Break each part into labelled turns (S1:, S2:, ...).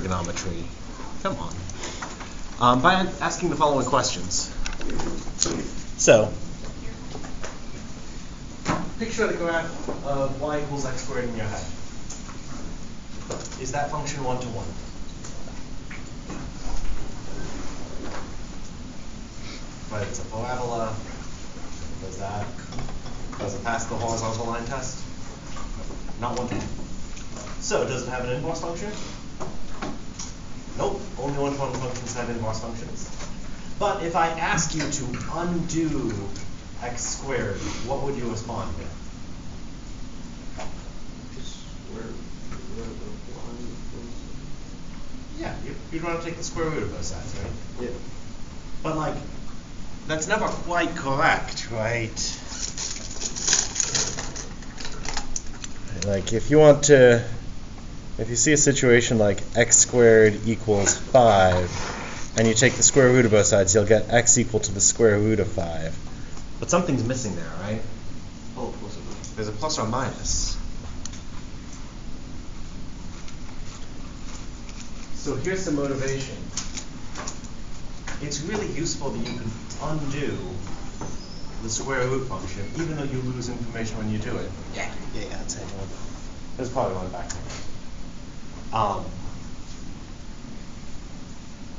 S1: trigonometry? Come on. By asking the following questions. So, picture the graph of y equals x squared in your head. Is that function 1 to 1? Right, it's a parabola. Does it pass the horizontal line test? Not 1 to 1. So, does it have an inverse function? Nope, only 1 to 1 functions have inverse functions. But if I ask you to undo x squared, what would you respond with? Yeah, you'd want to take the square root of both sides, right?
S2: Yeah.
S1: But like, that's never quite correct, right? Like if you see a situation like x squared equals 5, and you take the square root of both sides, you'll get x equal to the square root of 5. But something's missing there, right?
S2: Oh, plus or minus.
S1: There's a plus or minus. So here's the motivation. It's really useful that you can undo the square root function, even though you lose information when you do it. Yeah, that's it. There's probably one back there.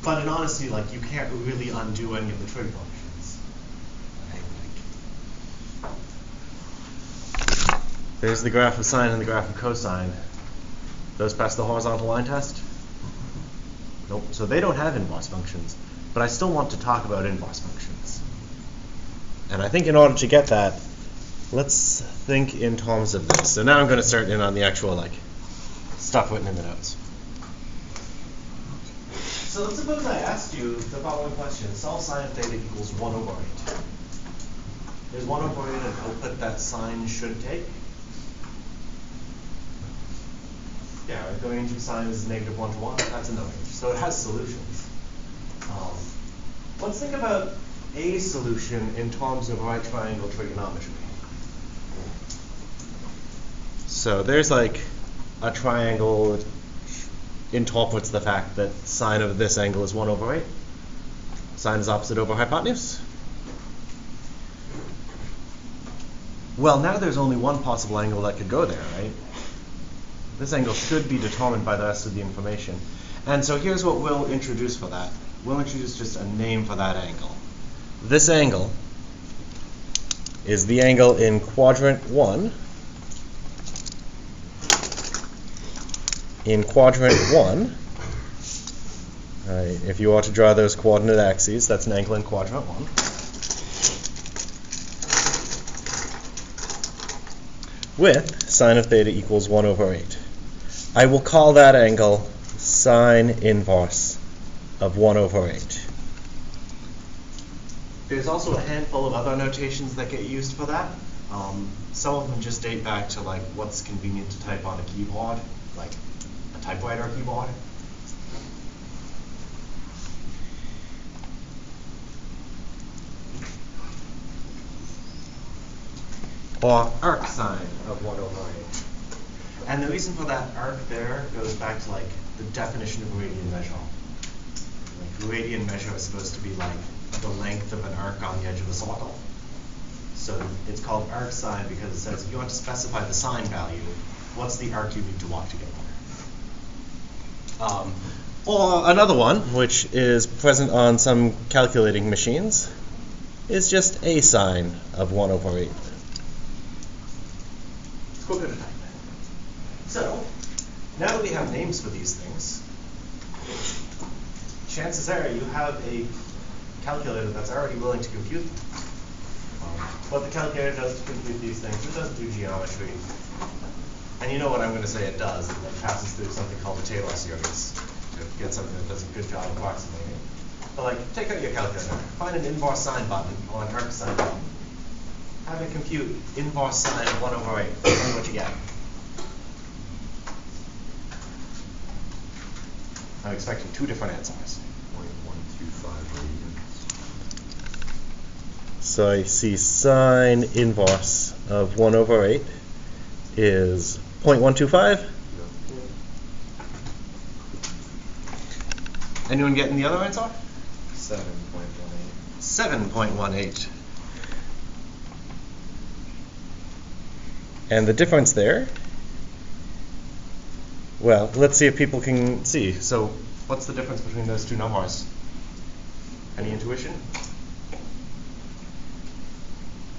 S1: But in honesty, like, you can't really undo any of the trig functions. Right? There's the graph of sine and the graph of cosine. Those pass the horizontal line test? Nope. So they don't have inverse functions. But I still want to talk about inverse functions. And I think in order to get that, let's think in terms of this. So now I'm going to start in on the actual stuff written in the notes. So let's suppose I asked you the following question. Solve sine of theta equals 1 over 8. Is 1 over 8 an output that sine should take? Yeah, right? The range of sine is negative 1 to 1. That's in the range. So it has solutions. Let's think about a solution in terms of right triangle trigonometry. So there's like a triangle that interprets the fact that sine of this angle is 1 over 8. Sine is opposite over hypotenuse. Well, now there's only one possible angle that could go there, right? This angle should be determined by the rest of the information. And so here's what we'll introduce for that. We'll introduce just a name for that angle. This angle is the angle in quadrant 1. In quadrant 1, if you want to draw those coordinate axes, that's an angle in quadrant 1. With sine of theta equals 1 over 8. I will call that angle sine inverse of 1 over 8. There's also a handful of other notations that get used for that. Some of them just date back to like what's convenient to type on a keyboard, like a typewriter keyboard. Or arc sine of 1 over 8. And the reason for that arc there goes back to like the definition of radian measure. Like radian measure is supposed to be like the length of an arc on the edge of a circle. So it's called arc sine because it says if you want to specify the sine value, what's the arc you need to walk together? Or another one, which is present on some calculating machines, is just a sine of 1 over 8. Let's go to type. So, now that we have names for these things, chances are you have a calculator that's already willing to compute them. What the calculator does to compute these things, it doesn't do geometry. And you know what I'm going to say it does. It passes through something called the Taylor series to get something that does a good job approximating. But like, take out your calculator, find an inverse sine button or an arc sine button. Have it compute inverse sine of 1 over 8. Tell me what you get. I'm expecting two different answers.
S2: 0.125 radians.
S1: So I see sine inverse of 1 over 8 is 0.125. Anyone getting the other answer?
S2: 7.18.
S1: 7.18. And the difference there, well, let's see if people can see. So what's the difference between those two numbers? Any intuition?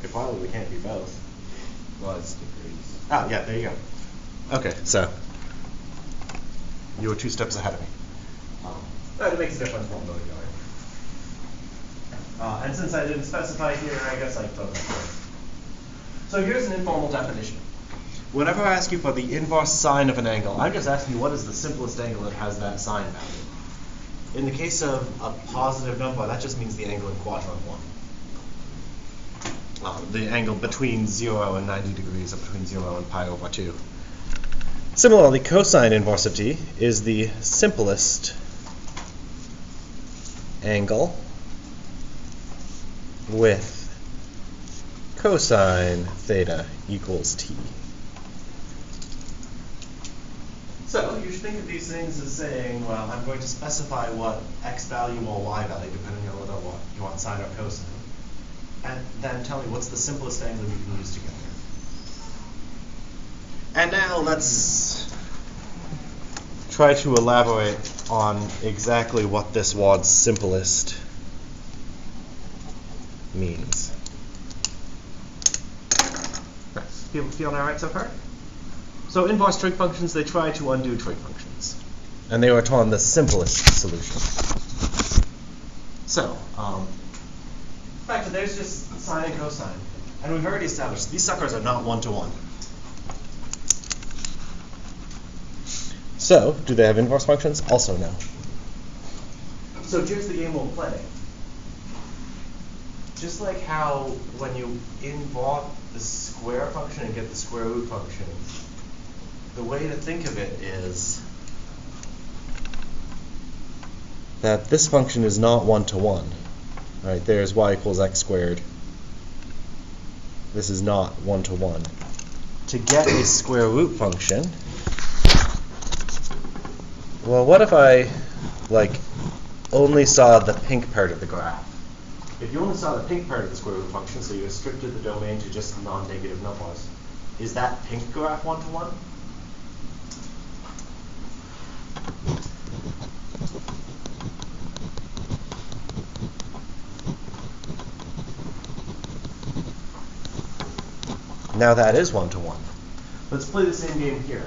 S1: It probably can't be both.
S2: Well, it's degrees.
S1: Oh, yeah, there you go. Okay, so you were 2 steps ahead of me. That makes a difference one way or the other. And since I didn't specify here, I guess I put it here. So here's an informal definition. Whenever I ask you for the inverse sine of an angle, I'm just asking you what is the simplest angle that has that sine value. In the case of a positive number, that just means the angle in quadrant 1. The angle between 0 and 90 degrees, or between 0 and pi over 2. Similarly, cosine inverse of t is the simplest angle with cosine theta equals t. So you should think of these things as saying, well, I'm going to specify what x value or y value, depending on whether you want sine or cosine, and then tell me what's the simplest angle you can use to get there. And now let's try to elaborate on exactly what this word simplest means. People feeling all right so far? So inverse trig functions, they try to undo trig functions. And they are on the simplest solution. So, in fact, there's just sine and cosine. And we've already established these suckers are not one-to-one. So, do they have inverse functions? Also no. So here's the game we'll play. Just like how when you invert the square function and get the square root function, the way to think of it is that this function is not one-to-one. Right, there's y equals x squared. This is not one-to-one. To get a square root function, well, what if I only saw the pink part of the graph? If you only saw the pink part of the square root function, so you restricted the domain to just non-negative numbers, is that pink graph one-to-one? Now that is one-to-one. Let's play the same game here.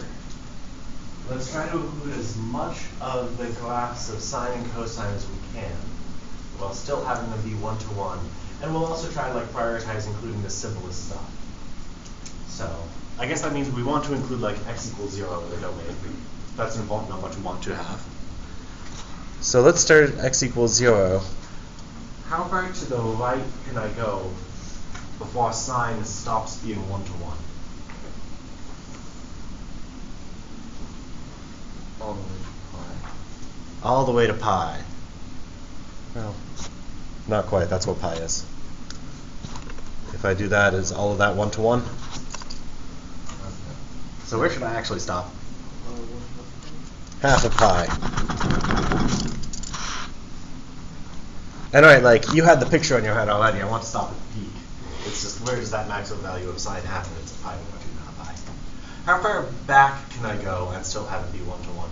S1: Let's try to include as much of the graphs of sine and cosine as we can, while still having them be one-to-one. And we'll also try to prioritize including the simplest stuff. So I guess that means we want to include x equals 0 in the domain. That's an important number to want to have. So let's start at x equals 0. How far to the right can I go before sine stops being one-to-one? All the way to pi. Well, not quite. That's what pi is. If I do that, is all of that one-to-one? Okay. So where should I actually stop? Half of pi. And all right, you had the picture in your head already. I want to stop at the peak. It's just, where does that maximum value of sine happen? It's a pi over 2, not a pi. How far back can I go and still have it be one-to-one?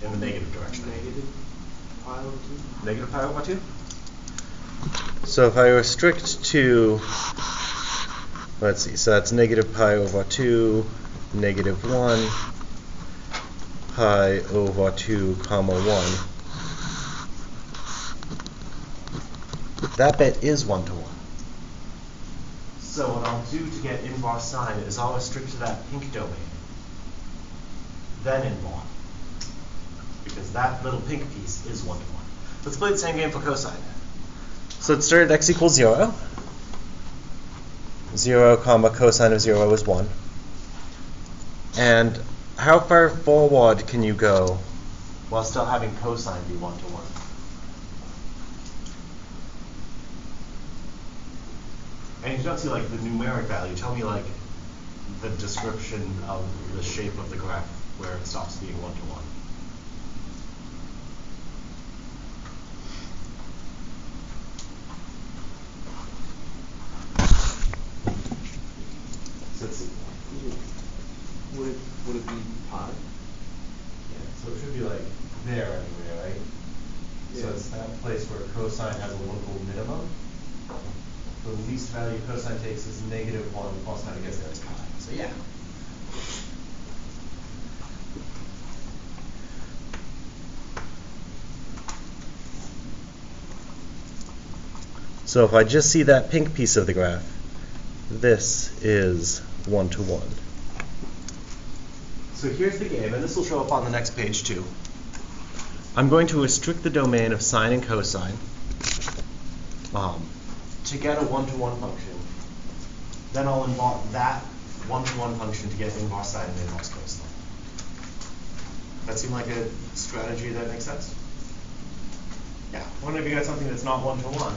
S1: In the negative direction.
S2: Negative pi over 2.
S1: Negative pi over 2? So if I restrict to, let's see, so that's negative pi over 2, negative 1, pi over 2, comma 1. That bit is one-to-one. So what I'll do to get inverse sine is I'll restrict to that pink domain, then inverse, because that little pink piece is one-to-one. Let's play the same game for cosine. So let's start at x equals 0. 0, comma cosine of 0 is 1. And how far forward can you go while still having cosine be one-to-one? And you don't see the numeric value. Tell me the description of the shape of the graph where it stops being one-to-one.
S2: pi.
S1: Yeah, so it should be like there anyway, right? So
S2: Yeah.
S1: it's that place where cosine has a local minimum. The least value cosine takes is -1 plus how to get there is pi. So yeah. So if I just see that pink piece of the graph, this is 1-to-1. So here's the game, and this will show up on the next page too. I'm going to restrict the domain of sine and cosine to get a 1-to-1 function. Then I'll involve that 1-to-1 function to get inverse sine and inverse cosine. That seem like a strategy that makes sense? Yeah. Whenever you got something that's not 1-to-1,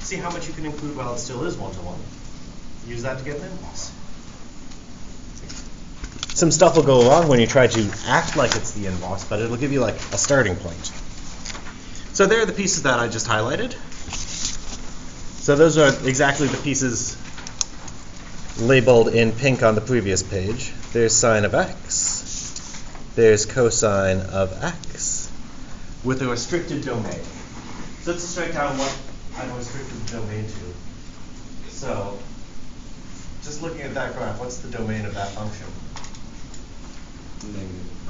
S1: see how much you can include while it still is 1-to-1. Use that to get an inverse. Some stuff will go wrong when you try to act like it's the inverse, but it'll give you like a starting point. So there are the pieces that I just highlighted. So those are exactly the pieces labeled in pink on the previous page. There's sine of x. There's cosine of x with a restricted domain. So let's just write down what I've restricted the domain to. So just looking at that graph, what's the domain of that function?
S2: -pi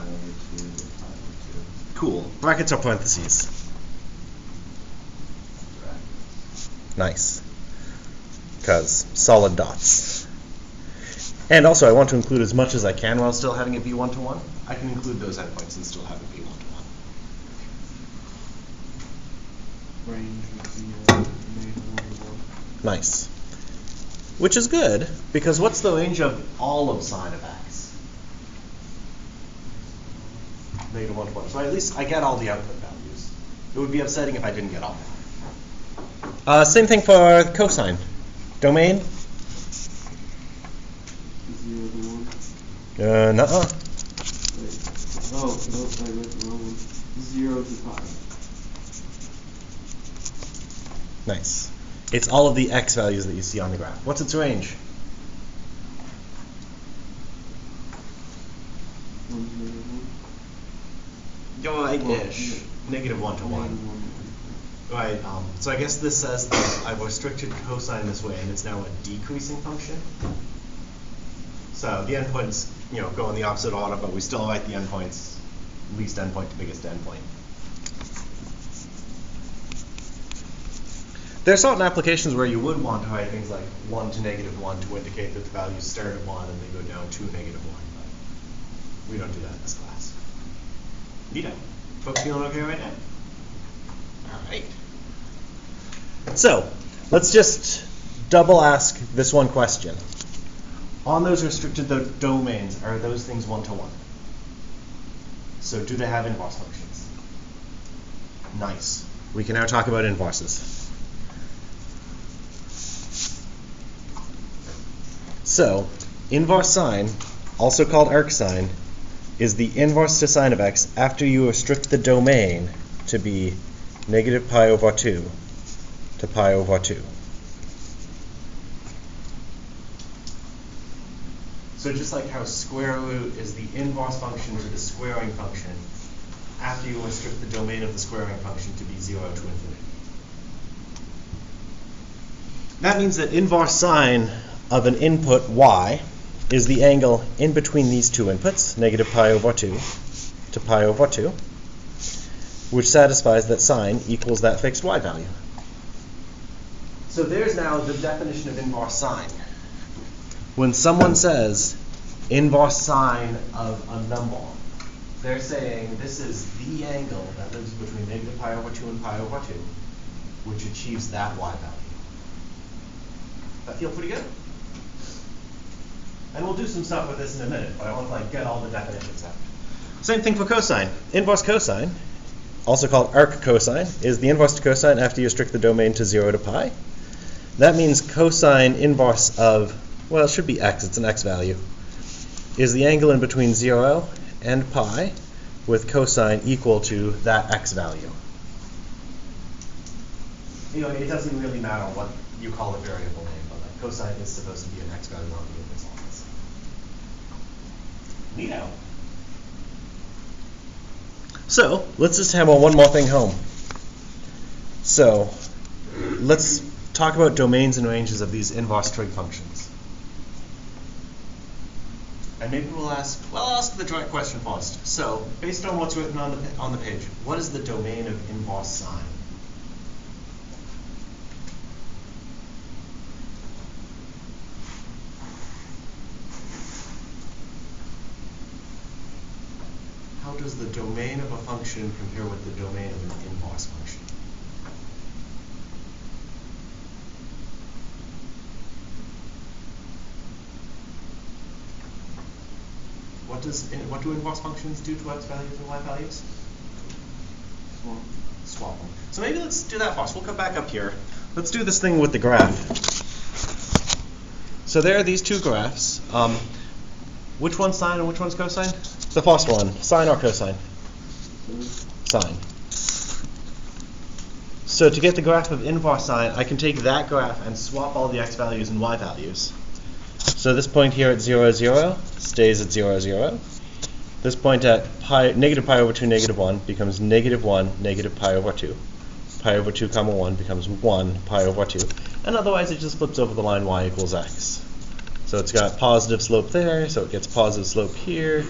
S2: over 2 to pi over 2.
S1: Cool. Brackets or parentheses?
S2: Brackets.
S1: Nice. Because solid dots. And also I want to include as much as I can while still having it be 1-to-1. I can include those endpoints and still have it be 1-to-1.
S2: Range would be -1 to 1.
S1: Nice. Which is good, because what's the range of all of sine of x? -1 to 1. So at least I get all the output values. It would be upsetting if I didn't get all that. Same thing for cosine. Domain?
S2: 0 to 1.
S1: Nuh-uh.
S2: Wait. Oh, nope, I read the wrong one. 0 to pi.
S1: Nice. It's all of the x values that you see on the graph. What's its range?
S2: 1 to -1.
S1: You're right-ish. -1 to 1. Right. So I guess this says that I've restricted cosine this way, and it's now a decreasing function. So the endpoints, go in the opposite order, but we still write the endpoints, least endpoint to biggest endpoint. There are certain applications where you would want to write things like 1 to -1 to indicate that the values start at 1 and they go down to -1, but we don't do that in this class. Neato. Folks feeling okay right now? All right. So, let's just double ask this one question. On those restricted domains, are those things 1-to-1? So do they have inverse functions? Nice. We can now talk about inverses. So, inverse sine, also called arcsine, is the inverse to sine of x after you restrict the domain to be -pi/2 to pi/2. So just like how square root is the inverse function to the squaring function, after you restrict the domain of the squaring function to be 0 to infinity. That means that inverse sine of an input y is the angle in between these two inputs, -pi/2 to pi/2, which satisfies that sine equals that fixed y value. So there's now the definition of inverse sine. When someone says inverse sine of a number, they're saying this is the angle that lives between -pi/2 and pi/2, which achieves that y value. That feel pretty good? And we'll do some stuff with this in a minute, but I want to get all the definitions out. Same thing for cosine. Inverse cosine, also called arc cosine, is the inverse to cosine after you restrict the domain to 0 to pi. That means cosine inverse of, well, it should be x, it's an x value, is the angle in between 0 and pi with cosine equal to that x value. It doesn't really matter what you call a variable name, but cosine is supposed to be an x value on the inverse. Neato. So let's just hammer one more thing home. So let's talk about domains and ranges of these inverse trig functions. And maybe I'll ask the direct question first. So based on what's written on the page, what is the domain of inverse sine? How does the domain of a function compare with the domain of an inverse function? What do inverse functions do to x values and y values? Swap them. So maybe let's do that first. We'll come back up here. Let's do this thing with the graph. So there are these two graphs. Which one's sine and which one's cosine? The first one, sine or cosine? Sine. So to get the graph of inverse sine, I can take that graph and swap all the x values and y values. So this point here at 0, 0 stays at 0, 0. This point at negative pi over 2, negative 1 becomes negative 1, negative pi over 2. Pi over 2 comma 1 becomes 1 pi over 2. And otherwise it just flips over the line y equals x. So it's got positive slope there, so it gets positive slope here.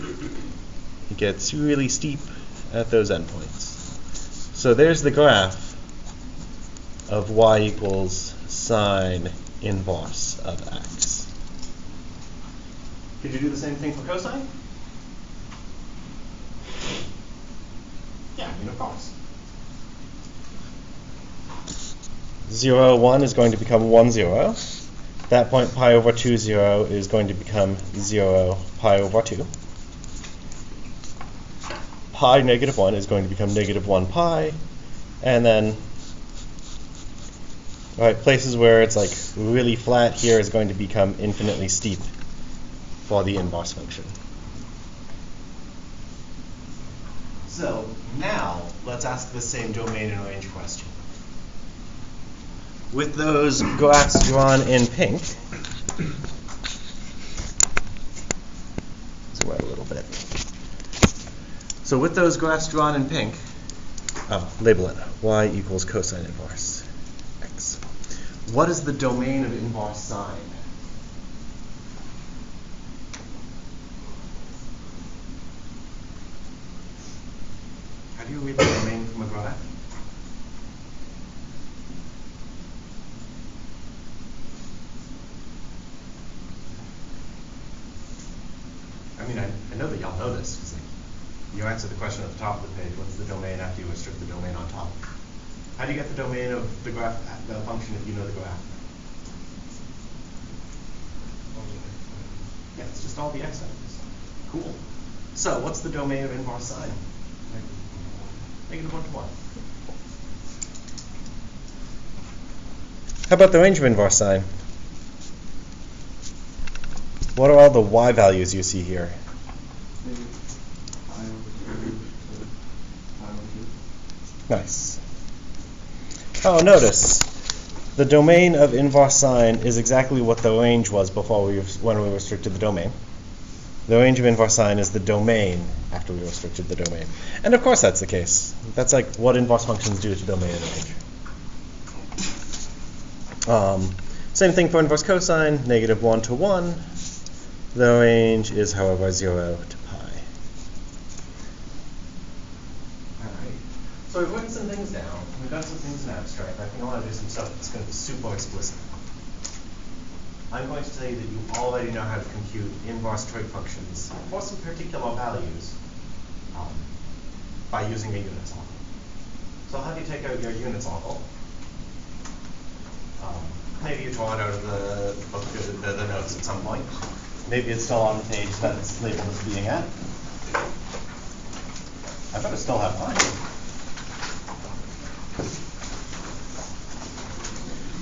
S1: It gets really steep at those endpoints. So there's the graph of y equals sine inverse of x. Could you do the same thing for cosine? Yeah, I mean, of course. 0, 1 is going to become 1, 0. That point, pi over 2, 0 is going to become 0, pi over 2. Pi negative 1 is going to become negative 1 pi. And then, places where it's like really flat here is going to become infinitely steep for the inverse function. So now let's ask the same domain and range question. With those graphs drawn in pink, zoom out a little bit. So with those graphs drawn in pink, label it y equals cosine inverse x. What is the domain of inverse sine? How do you read the domain from a graph? I mean, I know that y'all know this, because you answered the question at the top of the page. What's the domain after you restrict the domain on top? How do you get the domain of the graph, the function, if you know the graph? Yeah, it's just all the x values. Cool. So what's the domain of inverse sine? Negative 1 to 1. How about the range of inverse sine? What are all the y values you see here? Nice. Oh, notice the domain of inverse sine is exactly what the range was before when we restricted the domain. The range of inverse sine is the domain after we restricted the domain. And of course that's the case. That's like what inverse functions do to domain and range. Same thing for inverse cosine, negative 1 to 1. The range is, however, 0 to pi. All right. So we've written some things down. We've done some things in abstract. I think I want to do some stuff that's going to be super explicit. I'm going to tell you that you already know how to compute inverse trig functions for some particular values by using a unit circle. So how do you take out your unit circle? Maybe you draw it out of the book, the notes at some point. Maybe it's still on the page that it's labeled as being at. I better still have mine.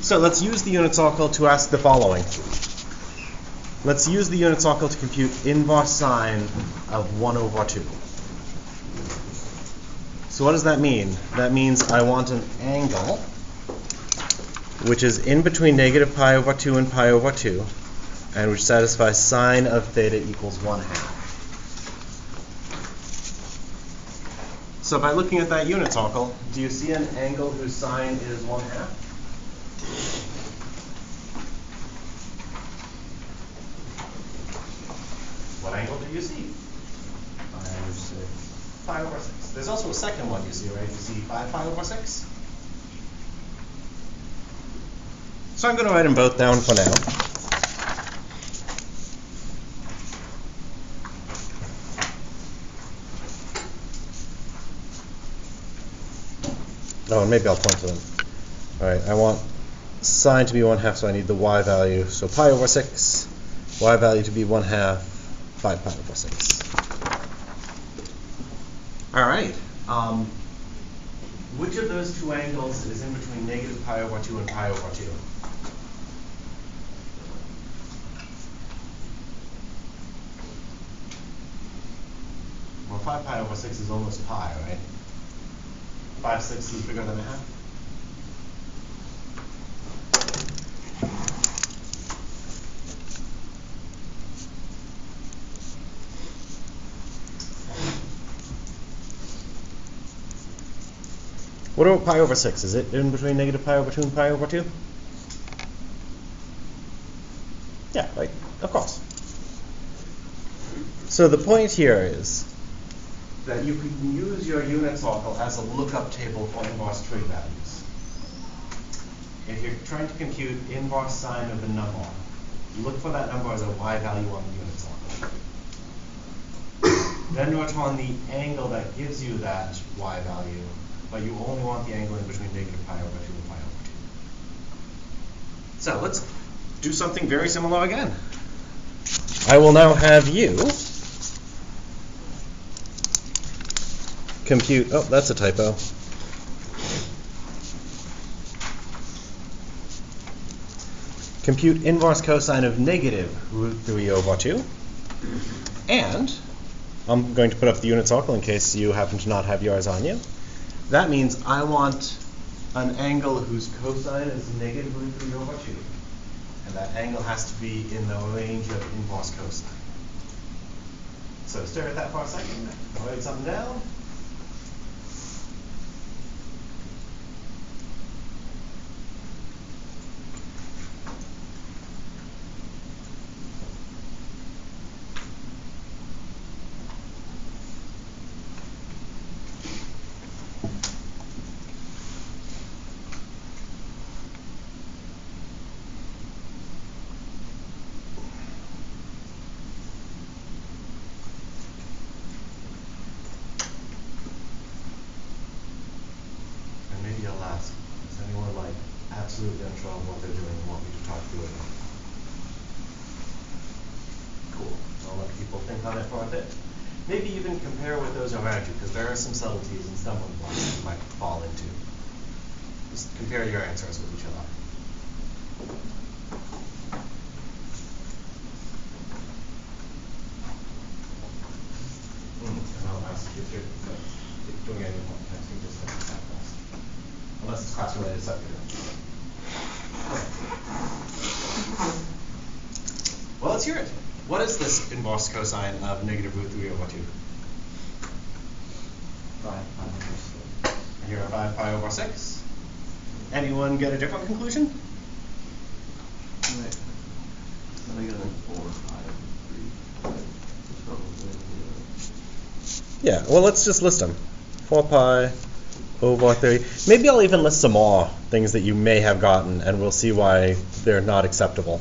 S1: So let's use the unit circle to ask the following. Let's use the unit circle to compute inverse sine of 1 over 2. So what does that mean? That means I want an angle which is in between negative pi over 2 and pi over 2, and which satisfies sine of theta equals 1/2. So by looking at that unit circle, do you see an angle whose sine is 1/2? What angle do you see?
S2: 5/6.
S1: 5/6. There's also a second one you see, right? You see 5/6. So I'm going to write them both down for now. Oh, and maybe I'll point to them. All right, I want sine to be 1/2, so I need the y value. So pi/6, y value to be 1/2, 5 pi/6. All right. Which of those two angles is in between -pi/2 and pi/2? Well, 5 pi/6 is almost pi, right? 5/6 is bigger than 1/2. What about pi/6? Is it in between -pi/2 and pi/2? Yeah, right. Of course. So the point here is that you can use your unit circle as a lookup table for inverse trig values. If you're trying to compute inverse sine of a number, look for that number as a y value on the unit circle. Then return the angle that gives you that y value, but you only want the angle in between -pi/2 and pi/2. So let's do something very similar again. I will now have you compute, oh, that's a typo. Compute inverse cosine of -√3/2. And I'm going to put up the unit circle in case you happen to not have yours on you. That means I want an angle whose cosine is -√3/2. And that angle has to be in the range of inverse cosine. So stare at that for a second. I'll write something down. Absolutely unsure of what they're doing and want me to talk through it. Cool. I'll let people think on it for a bit. Maybe even compare with those around you, because there are some subtleties and stumbling blocks that you might fall into. Just compare your answers with each other. And I'll ask if you're doing any more testing, just like that. Unless it's class related subject. Well, let's hear it. What is this inverse cosine of -√3/2?
S2: 5 pi/6.
S1: And here are 5 pi/6. Anyone get a different conclusion?
S2: Wait. Let me get a 4 pi/3.
S3: Yeah, well, let's just list them. 4 pi/3. Maybe I'll even list some more things that you may have gotten, and we'll see why they're not acceptable.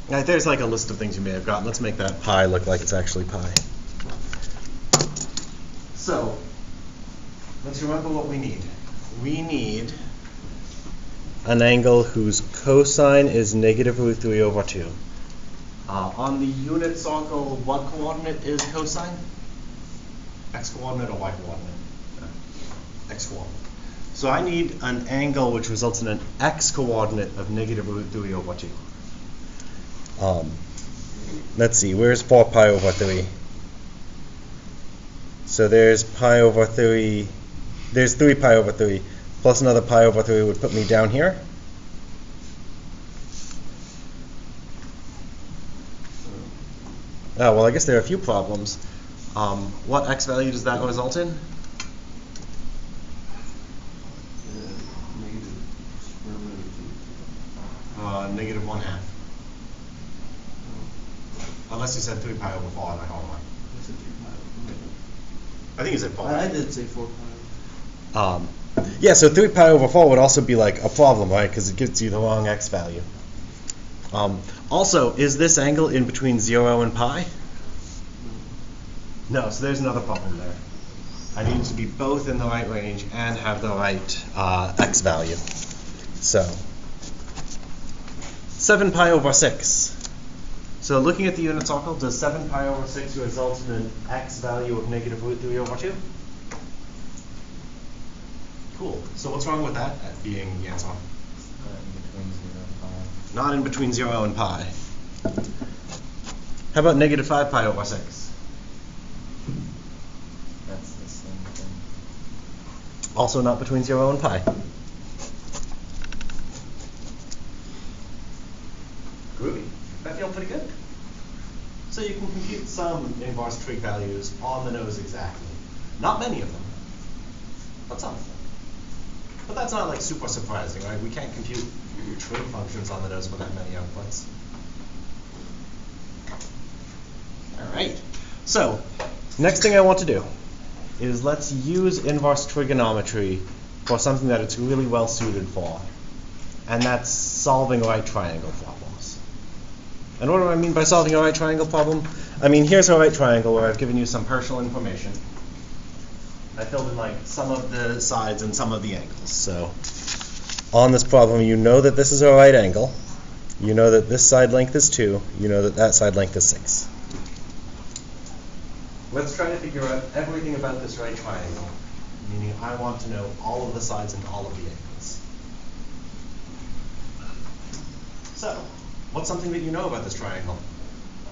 S3: There's like a list of things you may have gotten. Let's make that pi look like it's actually pi.
S1: So, let's remember what we need. We need
S3: An angle whose cosine is -√3/2.
S1: on the unit circle, what coordinate is cosine? X coordinate or y coordinate? X coordinate. So I need an angle which results in an x coordinate of -√3/2.
S3: Let's see, where's 4 pi/3? So there's pi/3, there's 3 pi/3, plus another pi/3 would put me down here. Oh, well, I guess there are a few problems. What x value does that result in?
S2: Negative square root of 2.
S1: Negative 1/2. Unless you said 3 pi over 4 and I hold on.
S2: What's it, 3 pi?
S1: I think you said 4.
S2: I did say 4 pi.
S3: Yeah, so 3 pi over 4 would also be like a problem, right? Because it gives you the wrong x value. Also, is this angle in between 0 and pi? No, so there's another problem there. I need it to be both in the right range and have the right x value. So, 7 pi over 6. So looking at the unit circle, does 7 pi over 6 result in an x value of negative root 3 over 2? Cool. So what's wrong with that being the answer? Not in between 0 and pi. How about negative 5 pi over 6?
S2: That's the same thing.
S3: Also not between 0 and pi. Groovy. That feel pretty good? So you can compute some inverse trig values on the nose exactly. Not many of them, but some of them. But that's not like super surprising, right? We can't compute trig functions on the nose with that many outputs. All right. So next thing I want to do is let's use inverse trigonometry for something that it's really well suited for, and that's solving right triangle problems. And what do I mean by solving a right triangle problem? I mean, here's a right triangle where I've given you some partial information. I filled in like some of the sides and some of the angles. So on this problem, you know that this is a right angle. You know that this side length is 2. You know that that side length is 6. Let's try to figure out everything about this right triangle, meaning I want to know all of the sides and all of the angles. So, what's something that you know about this triangle?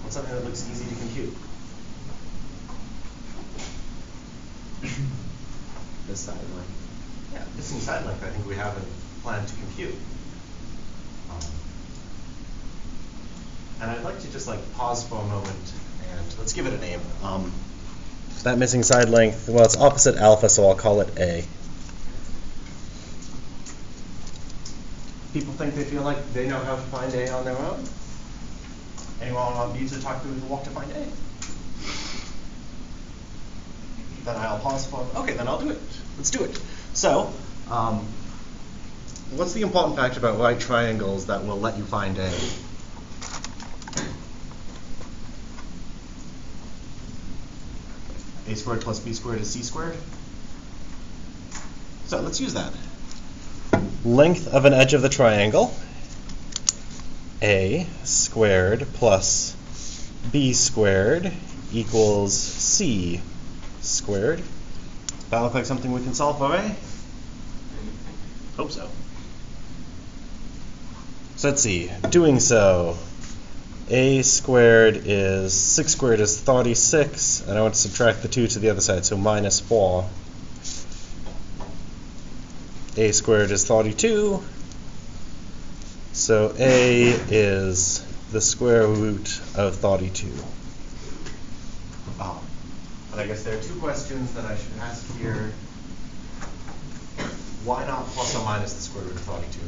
S3: What's something that looks easy to compute?
S2: The side length.
S1: Yeah, missing side length I think we haven't planned to compute. And I'd like to just like pause for a moment and let's give it a name. That missing side length, well, it's opposite alpha, so I'll call it A. People think they feel like they know how to find A on their own? Anyone want me to talk through the walk to find A? Then I'll pause for, okay, then I'll do it. Let's do it. So, what's the important fact about right triangles that will let you find A? A squared plus B squared is C squared. So let's use that. Length of an edge of the triangle, A squared plus B squared equals C squared. That looks like something we can solve for A? Hope so. So let's see. Doing so, A squared is 6 squared is 36, and I want to subtract the 2 to the other side, so minus 4. A squared is 32, so A is the square root of 32. But I guess there are two questions that I should ask here. Why not plus or minus the square root of 32?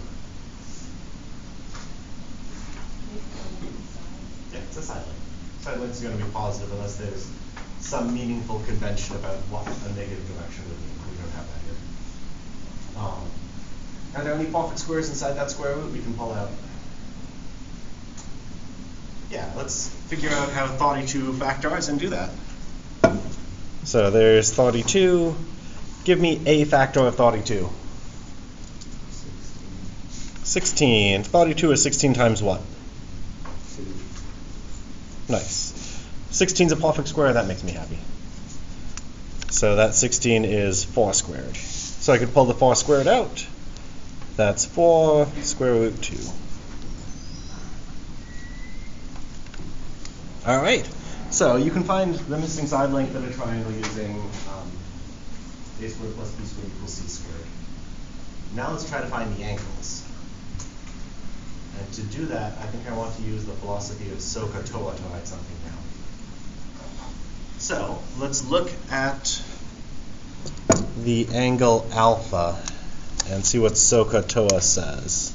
S1: Yeah, it's a side length. Side length is going to be positive unless there's some meaningful convention about what a negative direction would mean. We don't have that here. Are there any perfect squares inside that square root we can pull out? Yeah, let's figure out how 32 factors and do that. So there's 32. Give me a factor of 32. 16. 32 is 16 times what?
S2: 2.
S3: Nice. 16 is a perfect square. That makes me happy. So that 16 is 4 squared. So I could pull the 4 squared out. That's 4 square root 2. All right. So you can find the missing side length of a triangle using A squared plus B squared equals C squared. Now let's try to find the angles. And to do that, I think I want to use the philosophy of SOHCAHTOA to write something down. So let's look at the angle alpha and see what SOHCAHTOA says.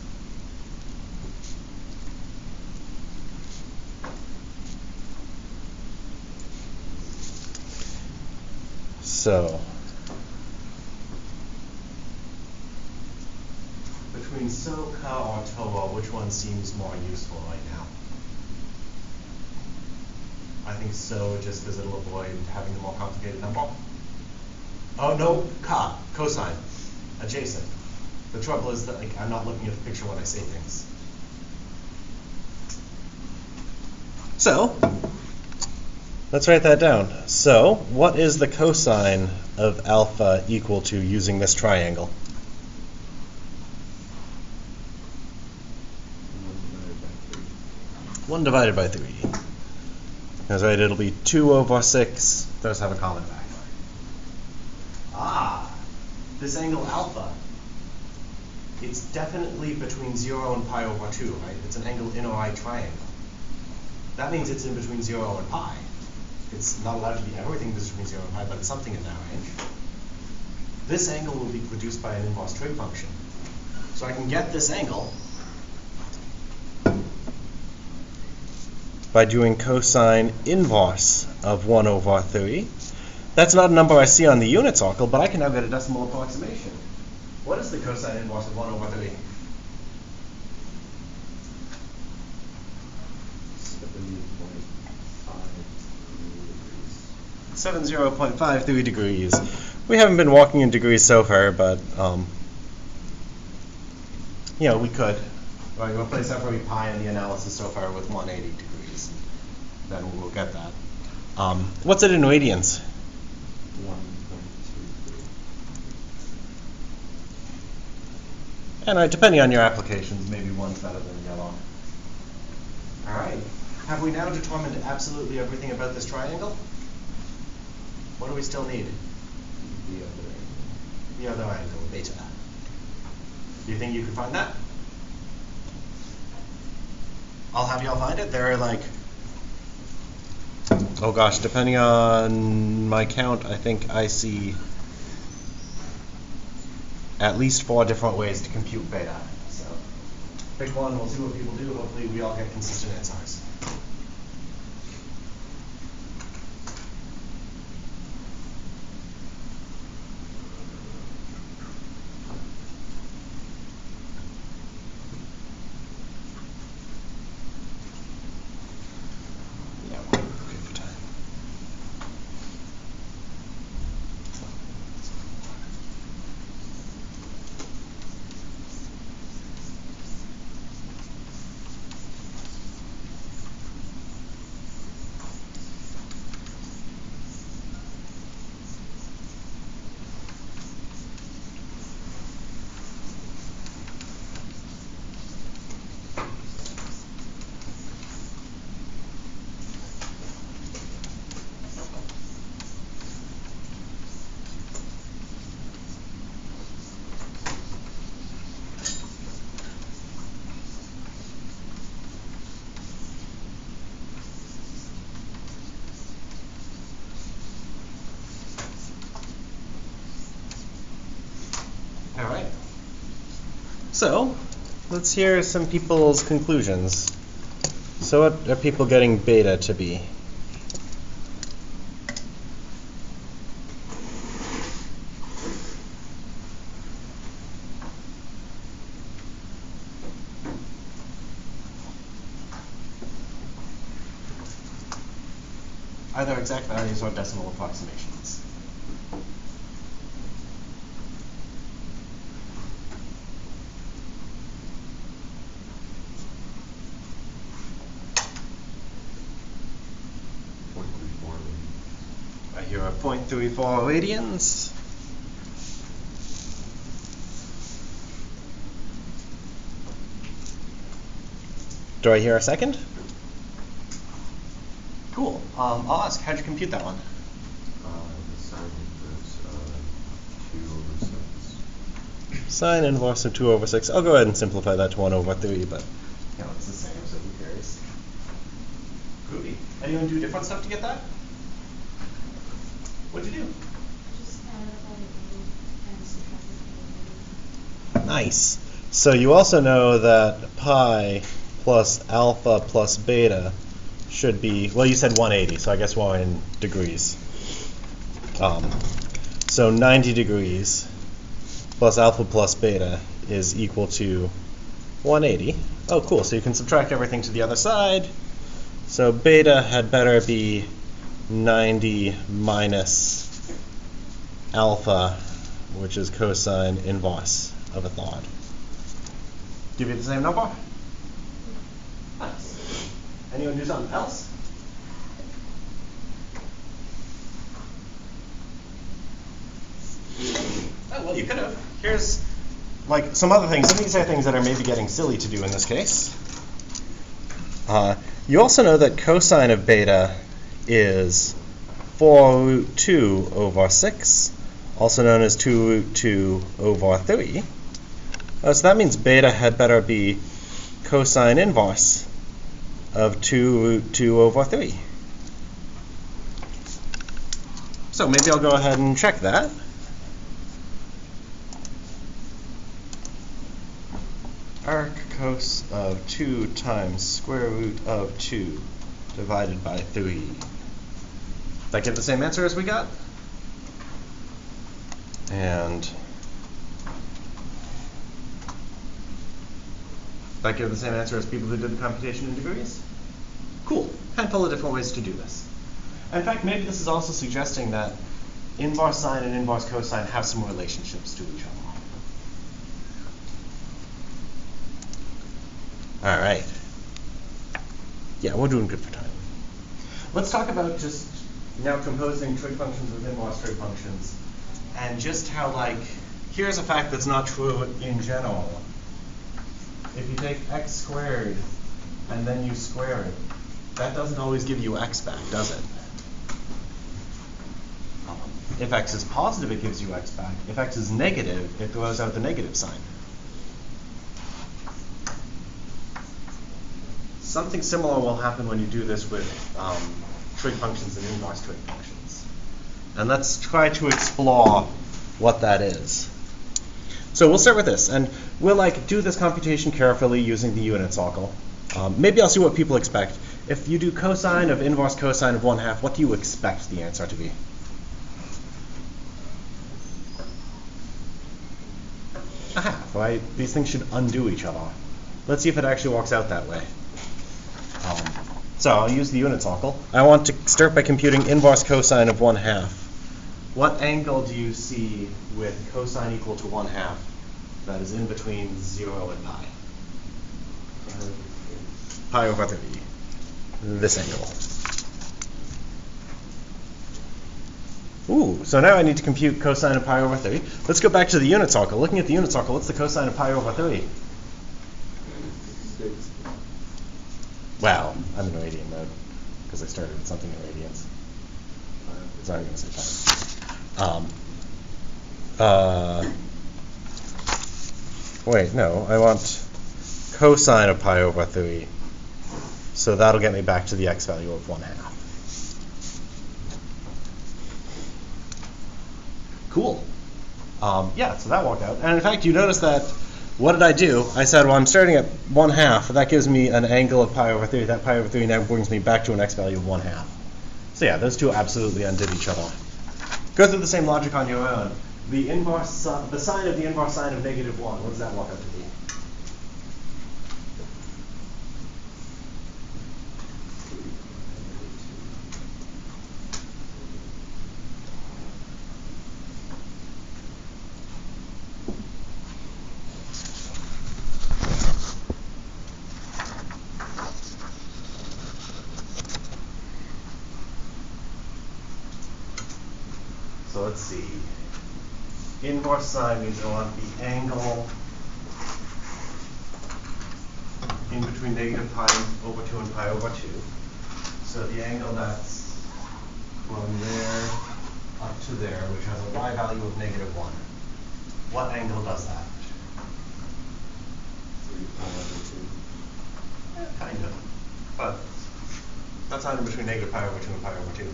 S3: So, between SOHCAH or TOA, which one seems more useful right now? I think so, just because it'll avoid having the more complicated number. Oh no, cosine, adjacent. The trouble is that I'm not looking at the picture when I say things. So, let's write that down. So, what is the cosine of alpha equal to using this triangle? 1 divided by 3. That's right, it'll be 2 over 6. Those have a common factor. This angle alpha, it's definitely between 0 and pi over 2, right? It's an angle in or I triangle. That means it's in between 0 and pi. It's not allowed to be everything between 0 and pi, but it's something in that range. This angle will be produced by an inverse trig function. So I can get this angle by doing cosine inverse of 1 over 3. That's not a number I see on the unit circle, but I can now get a decimal approximation. What is the cosine inverse of 1 over 3? 70.53 degrees. We haven't been walking in degrees so far, but we could. Right, we'll replace every pi in the analysis so far with 180 degrees. Then we'll get that. What's it in radians?
S2: 1.23.
S3: And depending on your applications, maybe one's better than the other. All right. Have we now determined absolutely everything about this triangle? What do we still need? The other angle, beta. Do you think you can find that? I'll have y'all find it. There are oh gosh, depending on my count, I think I see at least 4 different ways to compute beta. So pick one, we'll see what people do. Hopefully we all get consistent answers. All right. So, let's hear some people's conclusions. So what are people getting beta to be? Either exact values or decimal approximations. I hear a 0.34 radians. Do I hear a second? Cool. I'll ask, how'd you compute that one?
S2: The sine inverse of 2 over 6.
S3: Sine inverse of 2 over 6. I'll go ahead and simplify that to 1 over 3, but it's the same, so who cares? Groovy. Anyone do different stuff to get that?
S1: What'd you do?
S4: Just added up all the eighty and subtracted the
S3: Nice. So you also know that pi plus alpha plus beta should be, well, you said 180, so I guess we're in degrees. So 90 degrees plus alpha plus beta is equal to 180. Oh, cool. So you can subtract everything to the other side. So beta had better be 90 minus alpha, which is cosine inverse of a third. Give you the same number? Nice. Anyone do something else? Oh, well, you could have. Here's like some other things. Some of these are things that are maybe getting silly to do in this case. You also know that cosine of beta is 4 root 2 over 6, also known as 2 root 2 over 3. So that means beta had better be cosine inverse of 2 root 2 over 3. So maybe I'll go ahead and check that. Arc cos of 2 times square root of 2 divided by 3. Did that give the same answer as we got? And that give the same answer as people who did the computation in degrees? Cool. Handful of different ways to do this. In fact, maybe this is also suggesting that inverse sine and inverse cosine have some relationships to each other. All right. Yeah, we're doing good for time. Let's talk about just now composing trig functions with inverse trig functions, and just how, like, here's a fact that's not true in general. If you take x squared and then you square it, that doesn't always give you x back, does it? If x is positive, it gives you x back. If x is negative, it throws out the negative sign. Something similar will happen when you do this with trig functions and inverse trig functions. And let's try to explore what that is. So we'll start with this, and we'll do this computation carefully using the unit circle. Maybe I'll see what people expect. If you do cosine of inverse cosine of 1/2, what do you expect the answer to be? A half, right? These things should undo each other. Let's see if it actually works out that way. So I'll use the unit circle. I want to start by computing inverse cosine of 1/2. What angle do you see with cosine equal to 1/2 that is in between 0 and pi? Pi over 3. This angle. Ooh, so now I need to compute cosine of pi over 3. Let's go back to the unit circle. Looking at the unit circle, what's the cosine of pi over 3? Wow, I'm in radian mode because I started with something in radians. So I'm going to say pi. Wait, no, I want cosine of pi over 3. So that'll get me back to the x value of 1/2. Cool. Yeah, so that worked out. And in fact, you notice that, what did I do? I said, well, I'm starting at 1/2. That gives me an angle of pi over 3. That pi over 3 now brings me back to an x value of 1/2. So yeah, those two absolutely undid each other. Go through the same logic on your own. The inverse, the sine of the inverse sine of -1, what does that work out to be? So let's see. Inverse sine means I want the angle in between -pi over 2 and pi over 2. So the angle that's from there up to there, which has a y value of -1. What angle does that?
S2: 3 pi over 2.
S1: Yeah, kind of. But that's not in between -pi over 2 and pi over 2.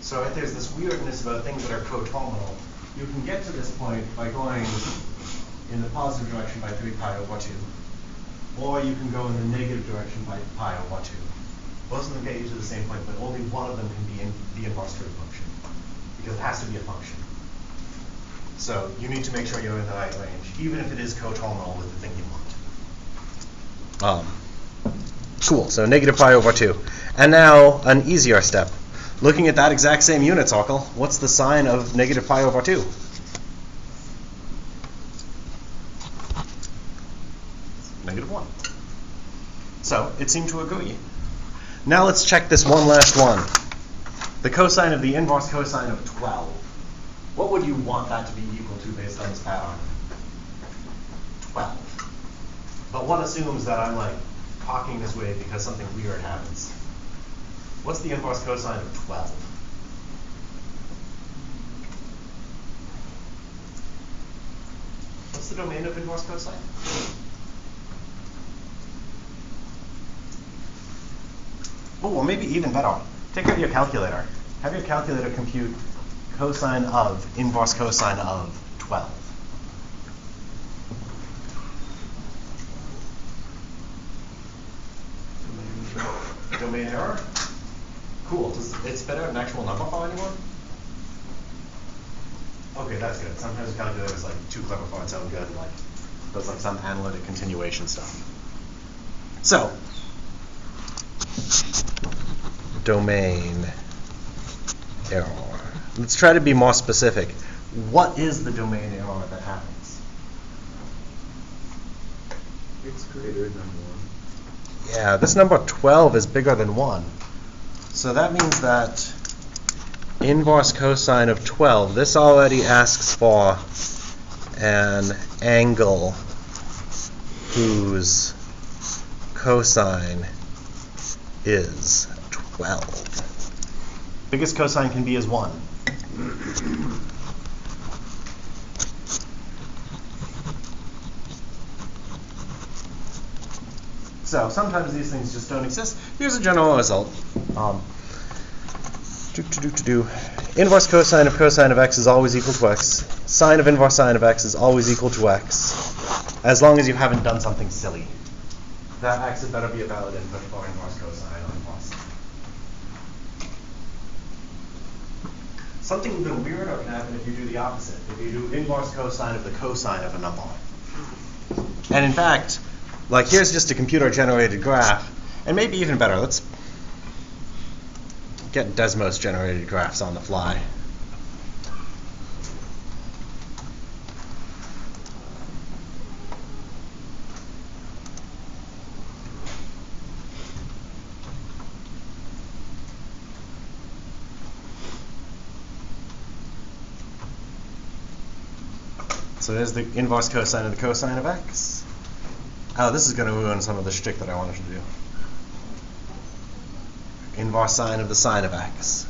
S1: So if there's this weirdness about things that are coterminal, you can get to this point by going in the positive direction by 3 pi over 2. Or you can go in the negative direction by pi over 2. Both of them get you to the same point, but only one of them can be in the inverse trig function, because it has to be a function. So you need to make sure you're in the right range, even if it is coterminal with the thing you want.
S3: Cool, so negative pi over 2. And now, an easier step. Looking at that exact same unit circle, what's the sign of negative pi over 2? Negative 1. So, it seemed to agree. Now let's check this one last one. The cosine of the inverse cosine of 12. What would you want that to be equal to based on this pattern? 12. But one assumes that I'm like talking this way because something weird happens. What's the inverse cosine of 12? What's the domain of inverse cosine? Oh, well, maybe even better. Take out your calculator. Have your calculator compute cosine of inverse cosine of 12. Domain error? Cool. Does it spit out an actual number for anyone? Okay, that's good. Sometimes the calculator is like too clever for its own good and like does like some analytic continuation stuff. So, domain error. Let's try to be more specific. What is the domain error that happens?
S2: It's greater than 1.
S3: Yeah, this number 12 is bigger than 1. So that means that inverse cosine of 12, this already asks for an angle whose cosine is 12. Biggest cosine can be is 1. So sometimes these things just don't exist. Here's a general result. Inverse cosine of x is always equal to x. Sine of inverse sine of x is always equal to x, as long as you haven't done something silly. That x had better be a valid input for inverse cosine on plus. Something even weirder can happen if you do the opposite. If you do inverse cosine of the cosine of a number. And in fact, like here's just a computer-generated graph, and maybe even better, let's get Desmos-generated graphs on the fly. So there's the inverse cosine of the cosine of x. Oh, this is going to ruin some of the shtick that I wanted to do. Inverse sine of the sine of x.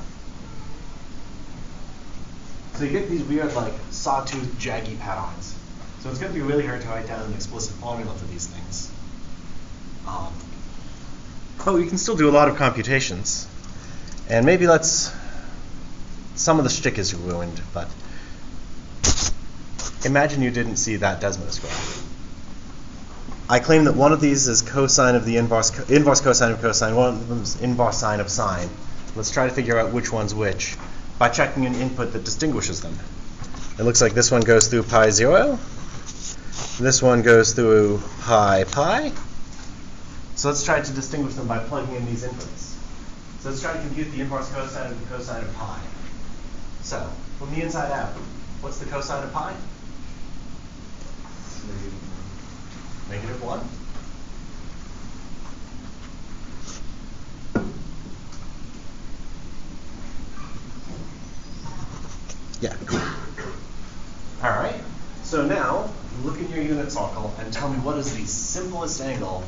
S3: So you get these weird, like, sawtooth, jaggy patterns. So it's going to be really hard to write down an explicit formula for these things. But we can still do a lot of computations. And maybe some of the shtick is ruined, but imagine you didn't see that Desmos graph. I claim that one of these is cosine of the inverse cosine of cosine, one of them is inverse sine of sine. Let's try to figure out which one's which by checking an input that distinguishes them. It looks like this one goes through pi 0. This one goes through pi pi. So let's try to distinguish them by plugging in these inputs. So let's try to compute the inverse cosine of the cosine of pi. So, from the inside out, what's the cosine of pi? Negative 1. Yeah, cool. All right. So now, look in your unit circle and tell me what is the simplest angle.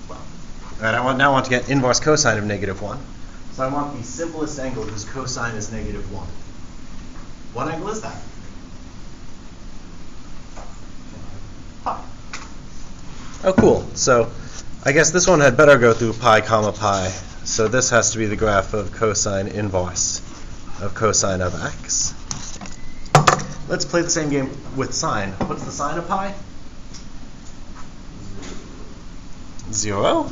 S3: Well, and I want to get inverse cosine of negative 1. So I want the simplest angle whose cosine is negative 1. What angle is that? Pi. Oh, cool. So I guess this one had better go through pi comma pi. So this has to be the graph of cosine inverse of cosine of x. Let's play the same game with sine. What's the sine of pi? 0.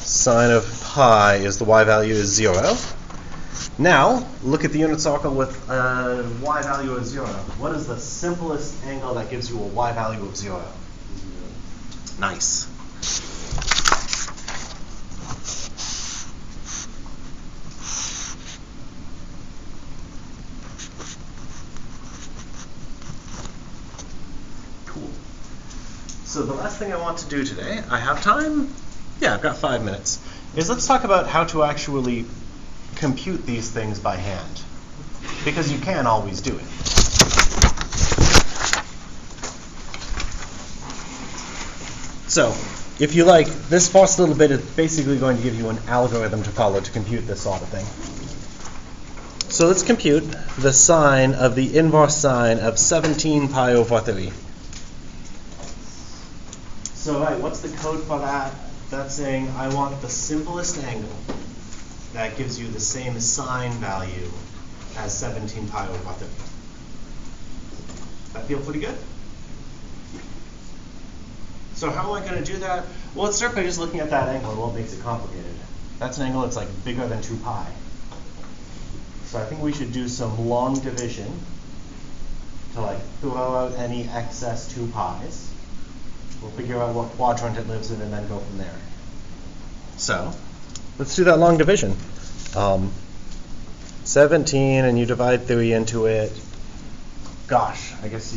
S3: Sine of pi is the y value is 0. Now, look at the unit circle with a y value of 0. What is the simplest angle that gives you a y value of 0? Nice. Cool. So the last thing I want to do today, I have time? Yeah, I've got 5 minutes. Is let's talk about how to actually compute these things by hand. Because you can always do it. So, if you like, this first little bit is basically going to give you an algorithm to follow to compute this sort of thing. So let's compute the sine of the inverse sine of 17 pi over 3. So, right, what's the code for that? That's saying I want the simplest angle that gives you the same sine value as 17 pi over 3. That feel pretty good? So how am I going to do that? Well, let's start by just looking at that angle and what makes it complicated. That's an angle that's like bigger than 2 pi. So I think we should do some long division to like throw out any excess 2 pi's. We'll figure out what quadrant it lives in and then go from there. So let's do that long division. 17 and you divide 3 into it. Gosh, I guess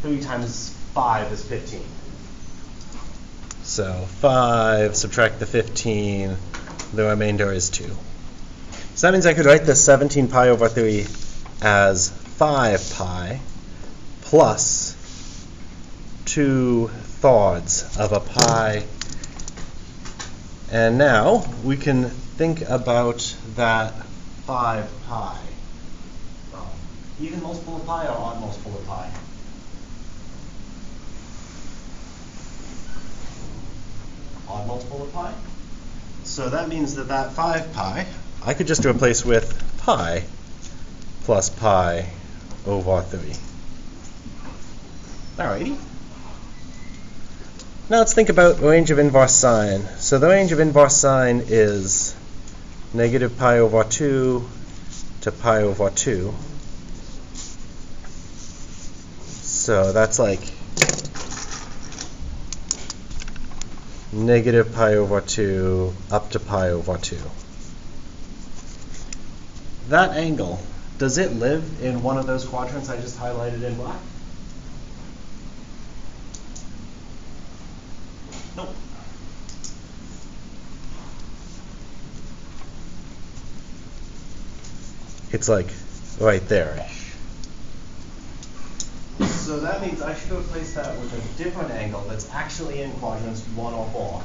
S3: 3 times 5 is 15. So 5, subtract the 15, the remainder is 2. So that means I could write this 17 pi over 3 as 5 pi plus 2/3 of a pi. And now we can think about that 5 pi. Even multiple of pi or odd multiple of pi? Odd multiple of pi. So that means that that 5 pi, I could just replace with pi plus pi over 3. Alrighty. Now let's think about range of inverse sine. So the range of inverse sine is negative pi over 2 to pi over 2. So that's like negative pi over 2 up to pi over 2. That angle, does it live in one of those quadrants I just highlighted in black? Nope. It's like right there-ish. So that means I should replace that with a different angle that's actually in quadrants 1 or 4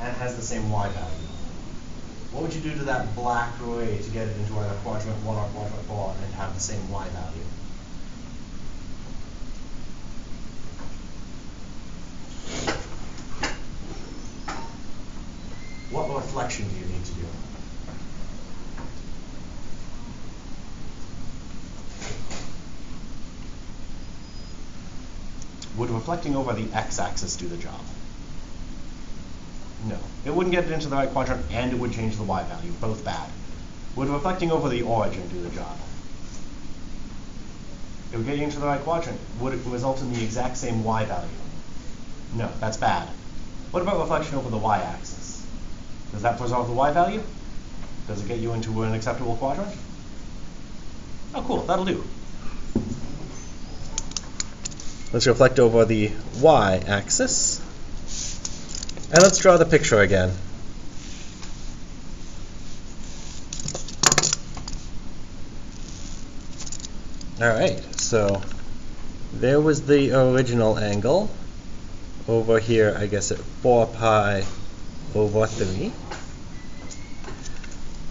S3: and has the same y value. What would you do to that black ray to get it into either quadrant 1 or quadrant 4 and have the same y value? What reflection do you need to do? Would reflecting over the x-axis do the job? No. It wouldn't get it into the right quadrant and it would change the y value. Both bad. Would reflecting over the origin do the job? It would get you into the right quadrant. Would it result in the exact same y value? No, that's bad. What about reflection over the y-axis? Does that preserve the y value? Does it get you into an acceptable quadrant? Oh, cool. That'll do. Let's reflect over the y-axis. And let's draw the picture again. All right, so there was the original angle. Over here, I guess at 4 pi over 3.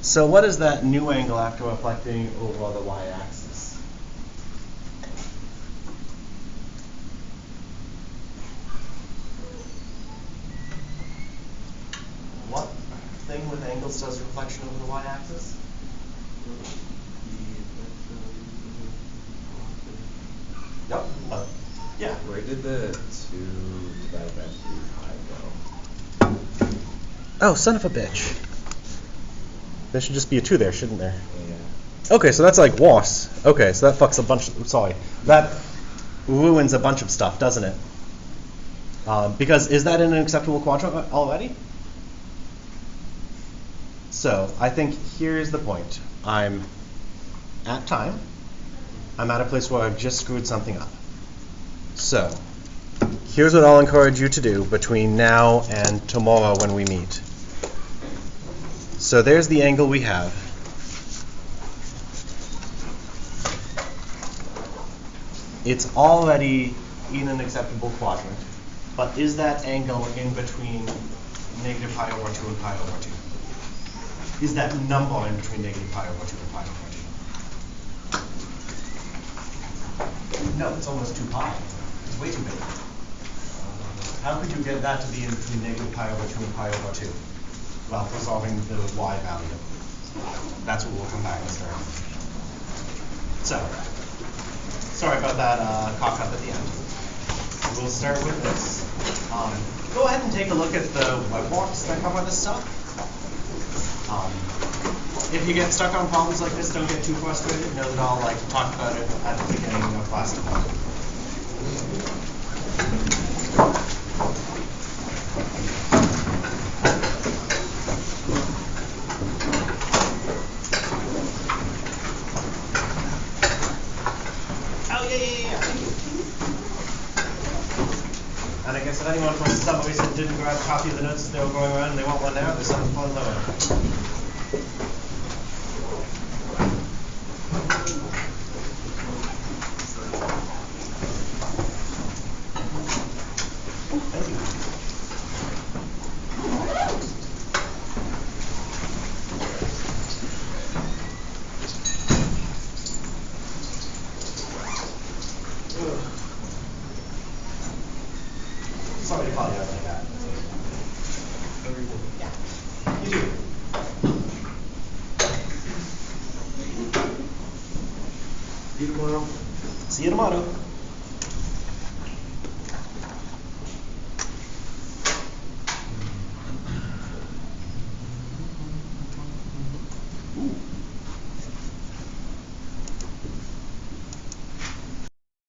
S3: So what is that new angle after reflecting over the y-axis? What thing with angles
S1: influence does reflection over the y-axis? Yep. Yeah.
S2: Where did the 2 divided by 3 pi go?
S3: Oh, son of a bitch. There should just be a 2 there, shouldn't there?
S2: Yeah.
S3: Okay, so that's like was. Okay, so that fucks a bunch of, sorry. That ruins a bunch of stuff, doesn't it? Because is that in an acceptable quadrant already? So, I think here's the point. I'm at time. I'm at a place where I've just screwed something up. So, here's what I'll encourage you to do between now and tomorrow when we meet. So there's the angle we have. It's already in an acceptable quadrant, but is that angle in between negative pi over 2 and pi over 2? Is that number in between negative pi over 2 and pi over 2? No, it's almost 2 pi. It's way too big. How could you get that to be in between negative pi over 2 and pi over 2? Well, resolving the y value. That's what we'll come back and start. So, sorry about that cock up at the end. We'll start with this. Go ahead and take a look at the whiteboards that cover this stuff. If you get stuck on problems like this, don't get too frustrated. Know that I'll like to talk about it at the beginning of class tomorrow. Oh, yeah. Thank you. And I guess if anyone for some reason didn't grab a copy of the notes as they were going around and they want one now, there's something fun lower. Sorry to call you out like that. Yeah, you do. See you tomorrow. See you tomorrow.